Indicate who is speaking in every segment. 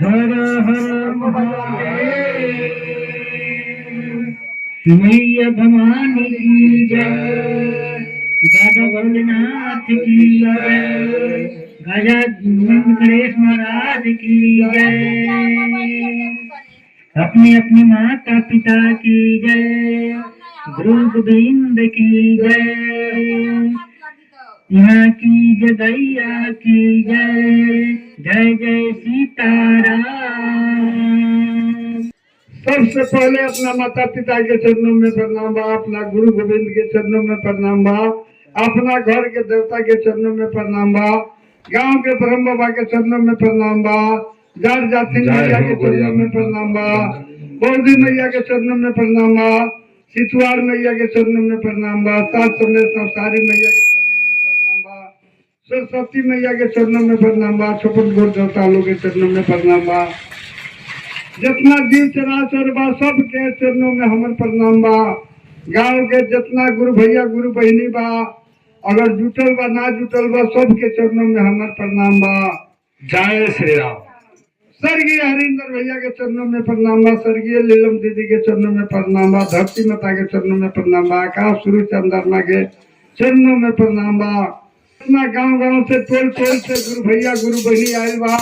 Speaker 1: हर हर महादेव। मैया भवानी की जय, बाबा भोलेनाथ की जय, राजा गणेश महाराज की जय, अपने अपनी माता पिता की जय, गुरु गोविंद की जय, यहाँ की जगैया की जय, जय जय सीताराम।
Speaker 2: सबसे पहले अपना माता पिता के चरणों में प्रणाम बा, अपना गुरु गोविंद के चरणों में प्रणाम बा, अपना घर के देवता के चरणों में प्रणाम बा, गांव के ब्रह्म बाबा के चरणों में प्रणाम बा, जाट जाति मैया के चरणों में प्रणाम बा, बौद्धी मैया के चरणों में प्रणाम बा, सितवार मैया के चरणों में प्रणाम बा, सात समय संसारी मैया के चरणों में प्रणाम बा, सरस्वती मैया के चरणों में प्रणाम बा, छप्पन गोर देवता लोग के चरणों में प्रणाम बा, जितना जीव चराचर बा सबके चरणों में हमर प्रणाम बा, गांव के जितना गुरु भैया गुरु बहनी बा, अगर जुटल बा ना जुटल बा सबके चरणों में हमर प्रणाम बा।
Speaker 3: जय श्री राम।
Speaker 2: स्वर्गीय हरिंदर भैया के चरणों में प्रणाम बा, स्वर्गीय लीलम दीदी के चरणों में प्रणाम बा, धरती माता के चरणों में प्रणाम बा, आकाश सूर्य चंद्रमा के चरणों में प्रणाम बा, इतना गाँव गाँव से टोल टोल से गुरु भैया गुरु बहनी आयल बा,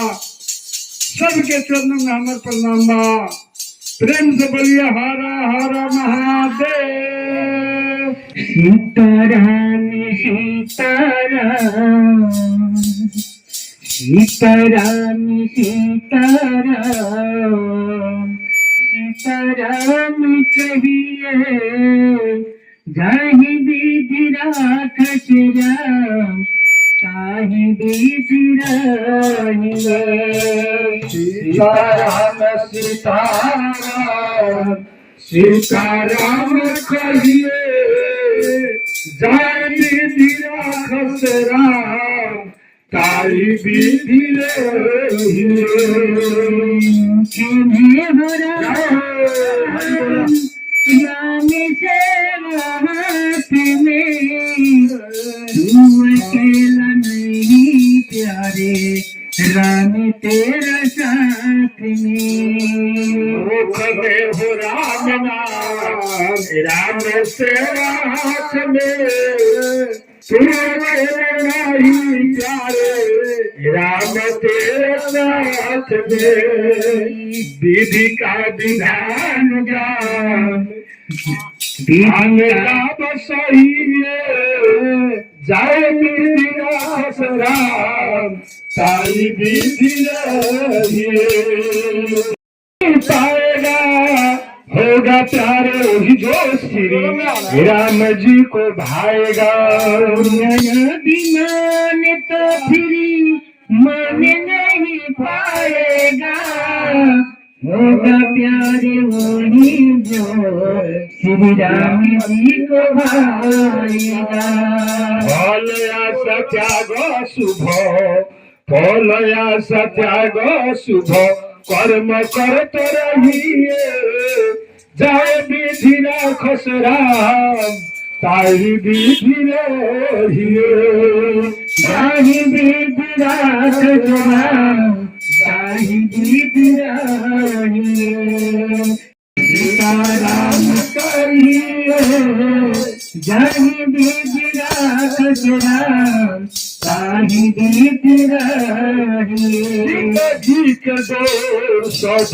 Speaker 2: सबके चरणों में हमर प्रणाम बा। प्रेम से बोलिए हरा हरा महादेव।
Speaker 1: सीताराम सीताराम सीताराम सीताराम सीताराम कहिए, जाहि विधि राखस राम, ताहि विधि रहिए।
Speaker 3: सीताराम सीताराम सीताराम कहिए, जय विधि राखस राम, ताहि विधि रहिए।
Speaker 1: जिन्हें हो राम से हाथ में, तू अकेला नहीं प्यारे, राम तेरा साथ में।
Speaker 3: हो राम नाम राम से हाथ में, तू नहीं प्यारे, राम तेरे साथ में। विधि का विधान ज्ञान सही है, जय विधि राखस राम, ताहि विधि रहिए। पाएगा होगा प्यारे वही जो श्री राम जी को भाएगा।
Speaker 1: अभिमान तो फिर मन नहीं पाएगा, होगा प्यारे वही जो श्री राम जी को भाएगा।
Speaker 3: फलया सत्याग शुभ, फलया सत्याग शुभ, कर्म करत रहिए, जय विधि राखस राम, ताहि विधि रहिए।
Speaker 1: ताहि विधि राखस राम, ताहि विधि रहिए। सीताराम कहिए, जय विधि राखस राम, ताहि विधि रहिए।
Speaker 3: ठीक दो सठ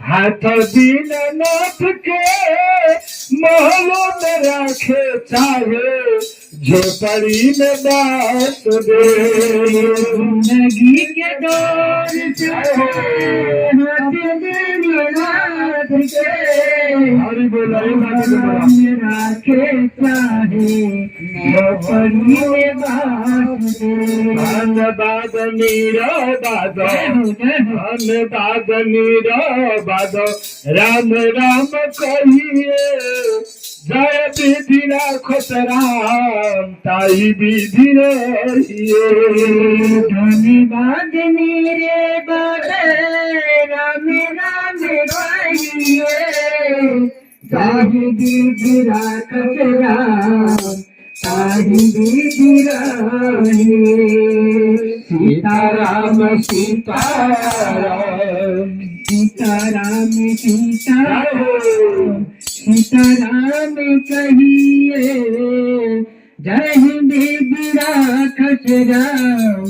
Speaker 3: हाथ बिना नाथ के, महलों में रखे चाहे, झोपड़ी में बास दे।
Speaker 1: जिंदगी के दौर से हाथ बिना नाथ के,
Speaker 3: हरि बोल
Speaker 1: राखे चाहे, झोपड़ी में बास दे।
Speaker 3: धन्यवाद नीरा बाद, धन्यवाद नीरा बाद, राम राम कहिए, जय विधि राखस राम, ताहि विधि रहिए।
Speaker 1: धन्यवाद मेरे बाबे, राम राम कहिए, ताहि विधि राखस राम, ताहि विधि रहिए।
Speaker 3: सीताराम सीताराम
Speaker 1: सीताराम सीताराम सीताराम कहिए जय विधि राखस राम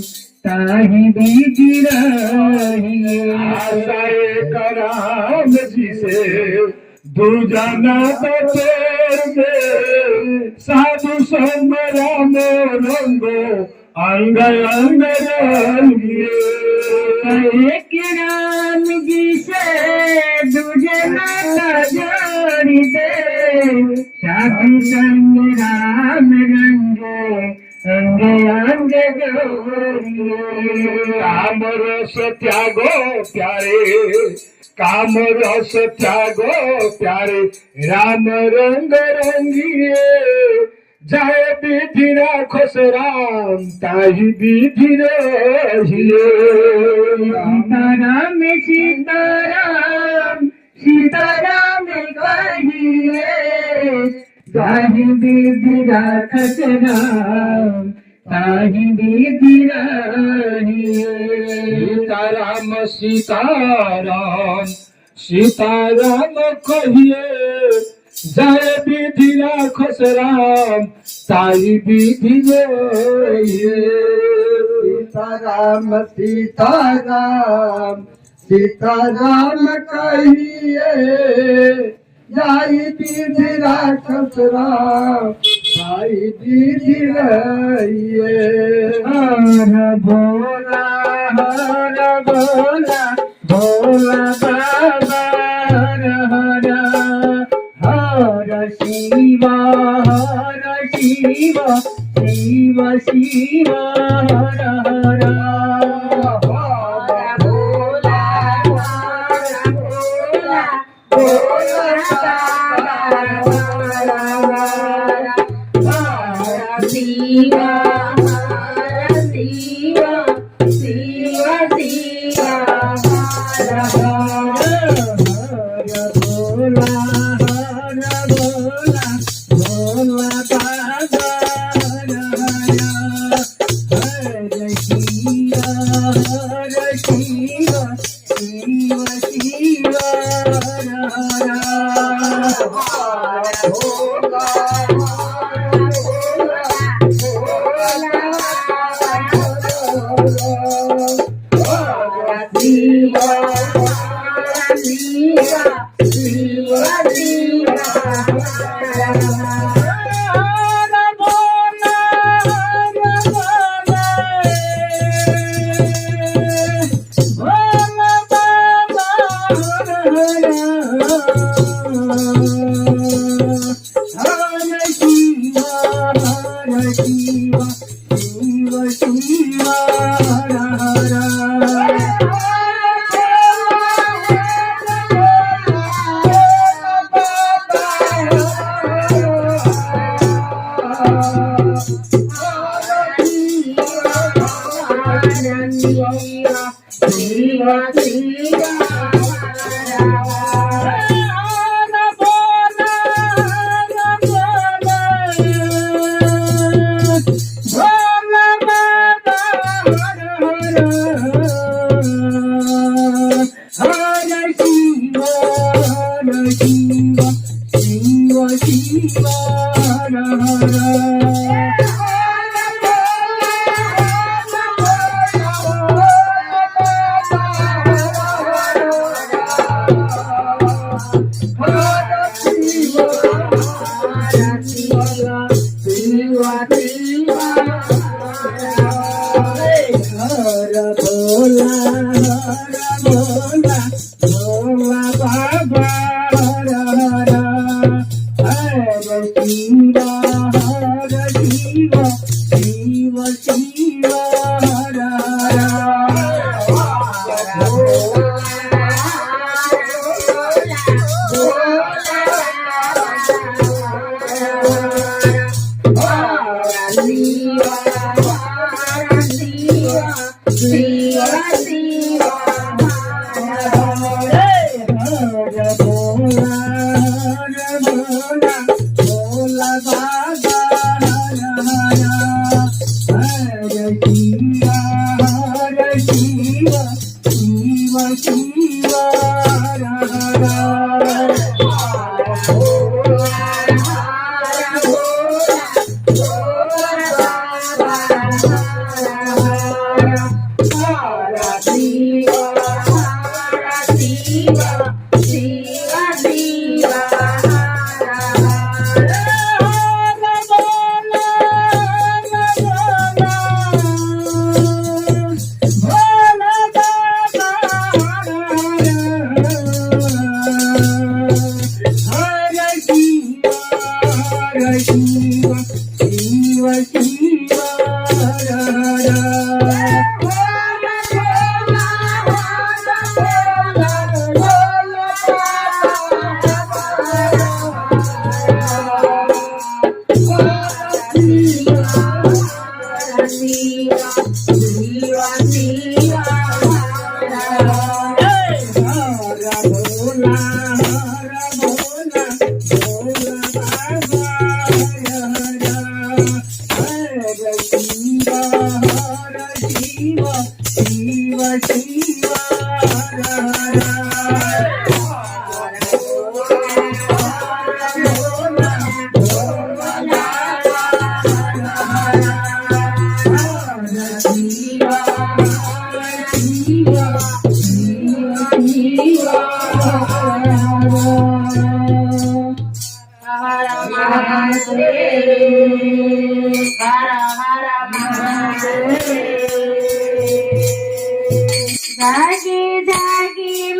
Speaker 1: ताहि विधि रहिए।
Speaker 3: आशाए कराम जी से दुजना बतेर में साधु संग राम रंगो अंग अंग रंगिए।
Speaker 1: एक राम जी से दुजना का जोड़ी दे साधु संग राम रंगे अंग अंग जोड़िए।
Speaker 3: काम रस त्यागो प्यारे काम रस त्यागो प्यारे राम रंग रंगिए। जय विधि राखस राम ताहि विधि रहिए।
Speaker 1: सीताराम सीताराम सीताराम कहिए ताहि विधि राखस राम ताहि विधि रहिए।
Speaker 3: सीताराम सीताराम सीताराम कहिए जय विधि राखस राम ताहि विधि रहिए।
Speaker 2: सीताराम सीताराम सीताराम कहिए जय विधि राखस राम ताहि विधि रहिए।
Speaker 1: हर भोला भोला बाबा हर हर हर शिव शिव शिव शिव हर हर।
Speaker 4: જાગી જાગી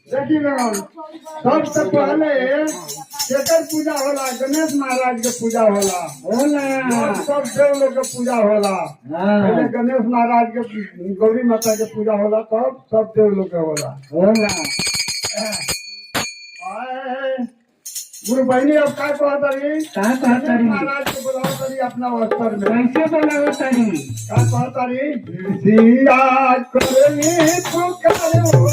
Speaker 2: देखी लोगन, सबसे पहले केकर पूजा होला? गणेश महाराज के पूजा होला। सब देव लोग के पूजा होला। पहले गणेश महाराज के, गौरी माता के पूजा होला, तब सब देव लोग के होला। आए, गुरु बहनी अब का कहतरी? महाराज के बुलाओ तरी अपना अवसर में।
Speaker 1: कैसे बोला तारी?
Speaker 2: का कहतरी? सिया करनी पुकार हो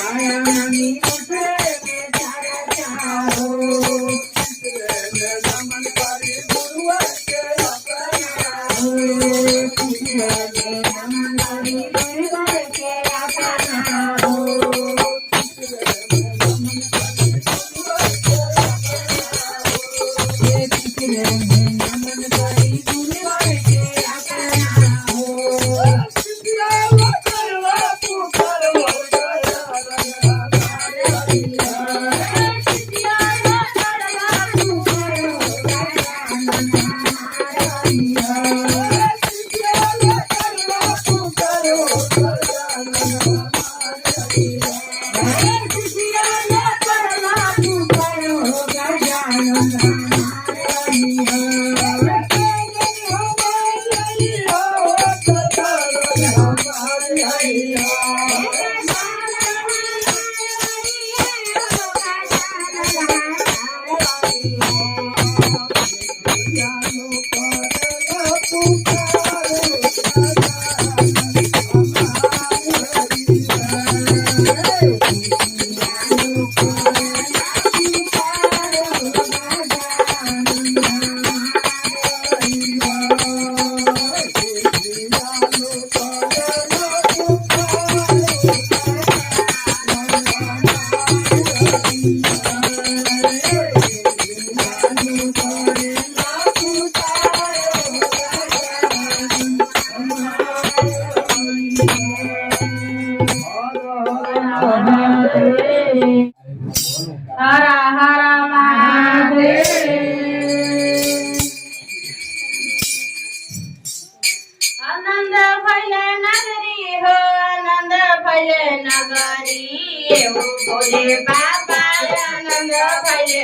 Speaker 1: Hare
Speaker 4: હર હર મહાદેવ આનંદ ભલે નગરી હો આનંદ ભલે નગરી એવું બોલે બાબા આનંદ ભલે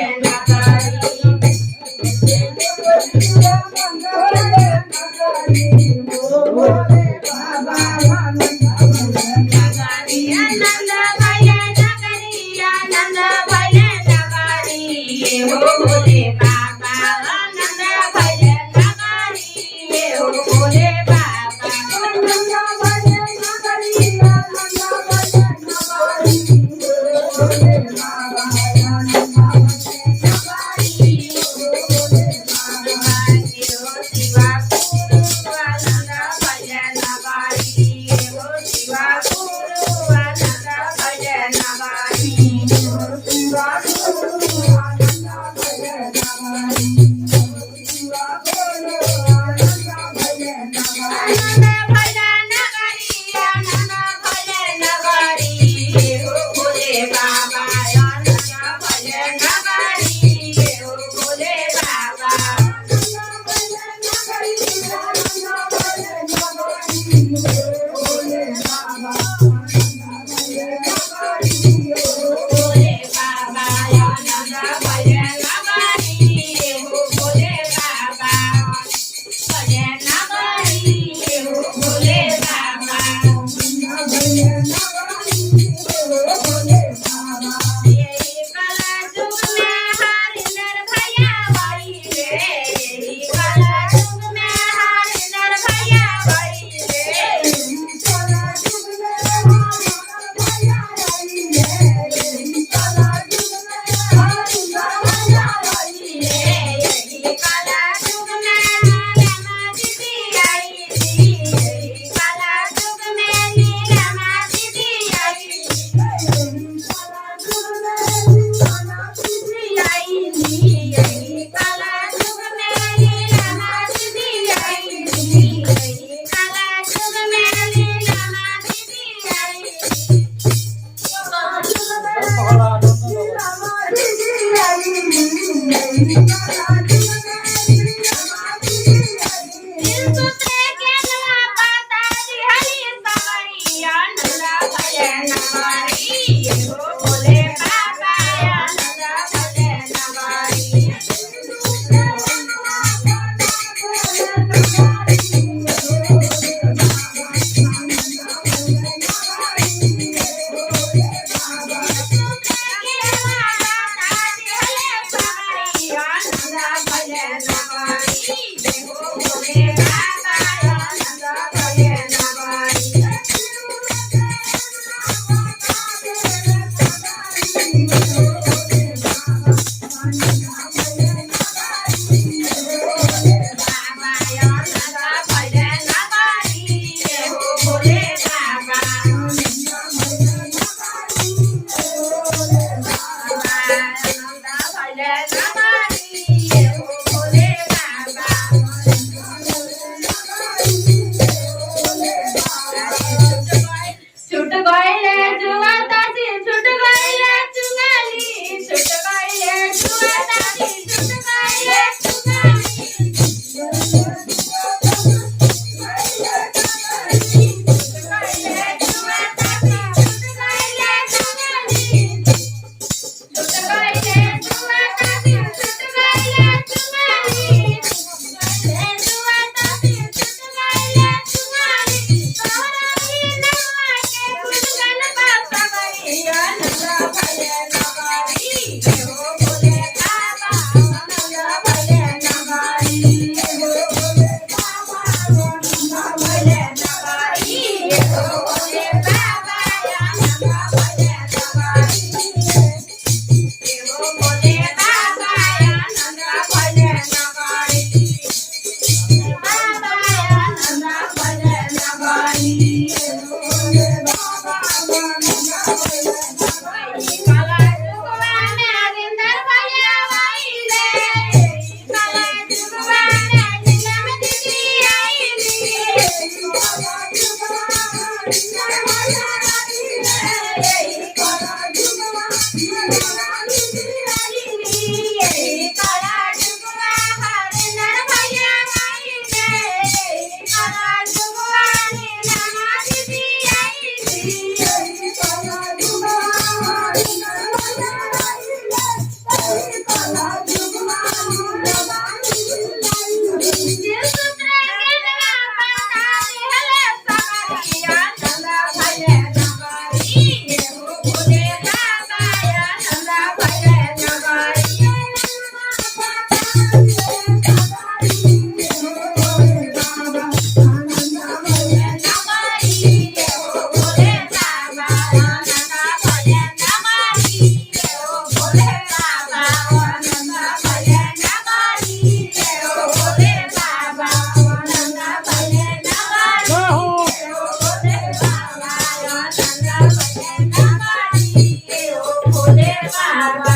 Speaker 4: બાબા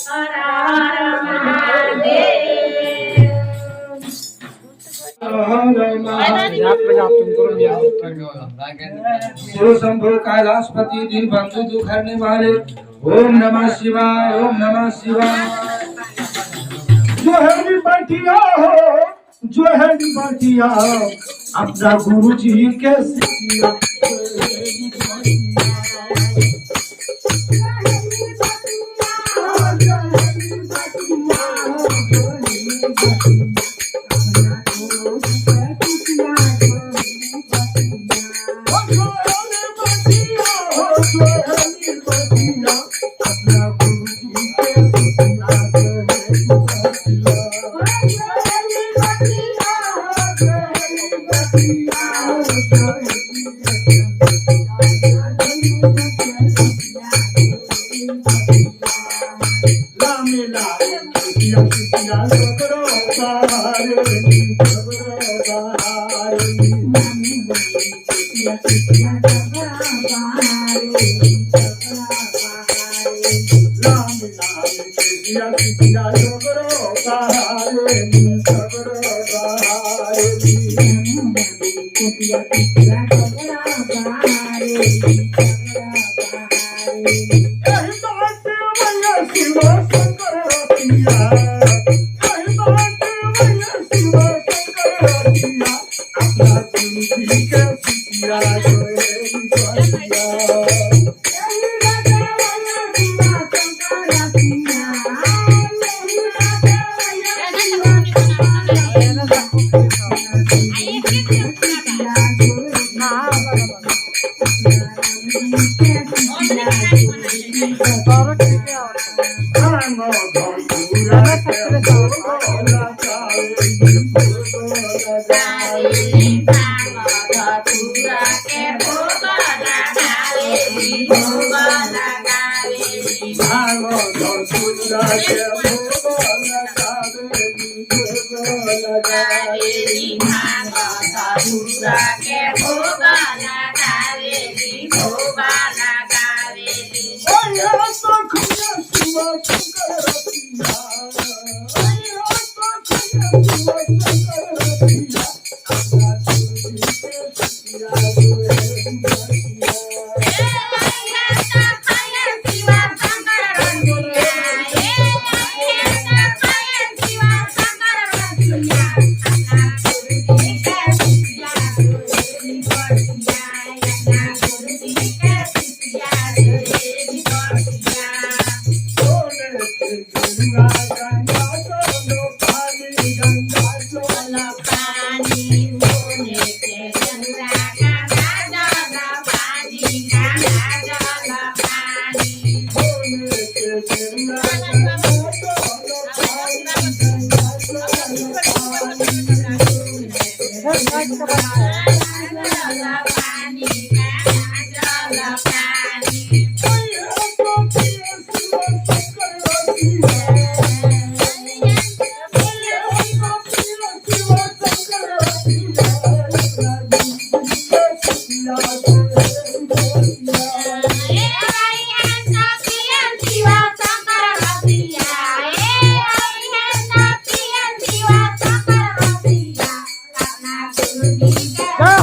Speaker 4: હર હર મહાદેવ
Speaker 3: शिव शंभु कैलाशपति दीन बंधु दुख हरने वाले ओम नमः शिवाय ओम नमः शिवाय। जो है निपटिया हो जो है निपटिया अपना गुरु जी के सिया
Speaker 4: Go!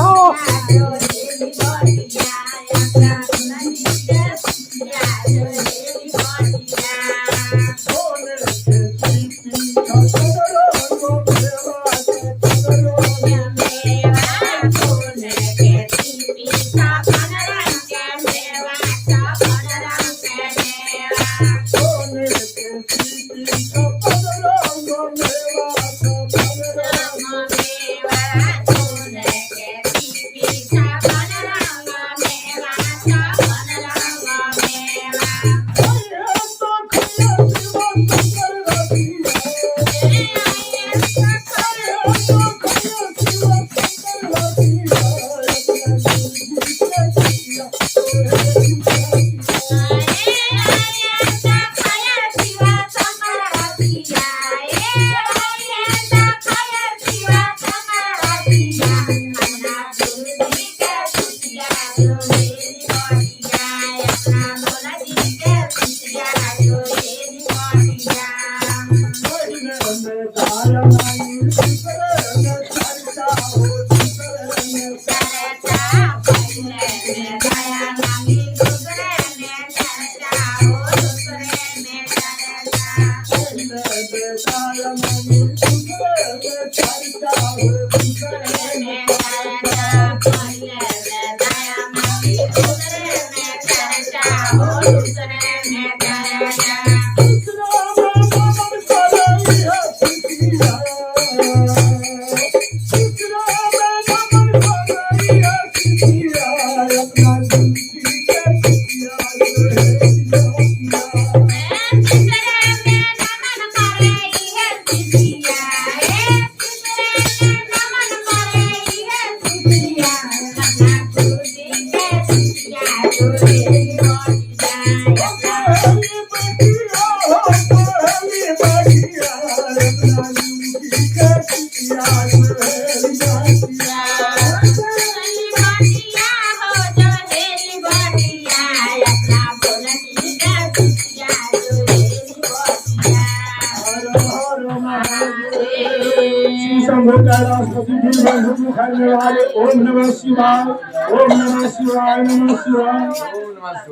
Speaker 3: शंभो कैलाशपति दिन बंधु खाने वाले ओम नमः शिवाय नमः शिवाय नमः शिवाय।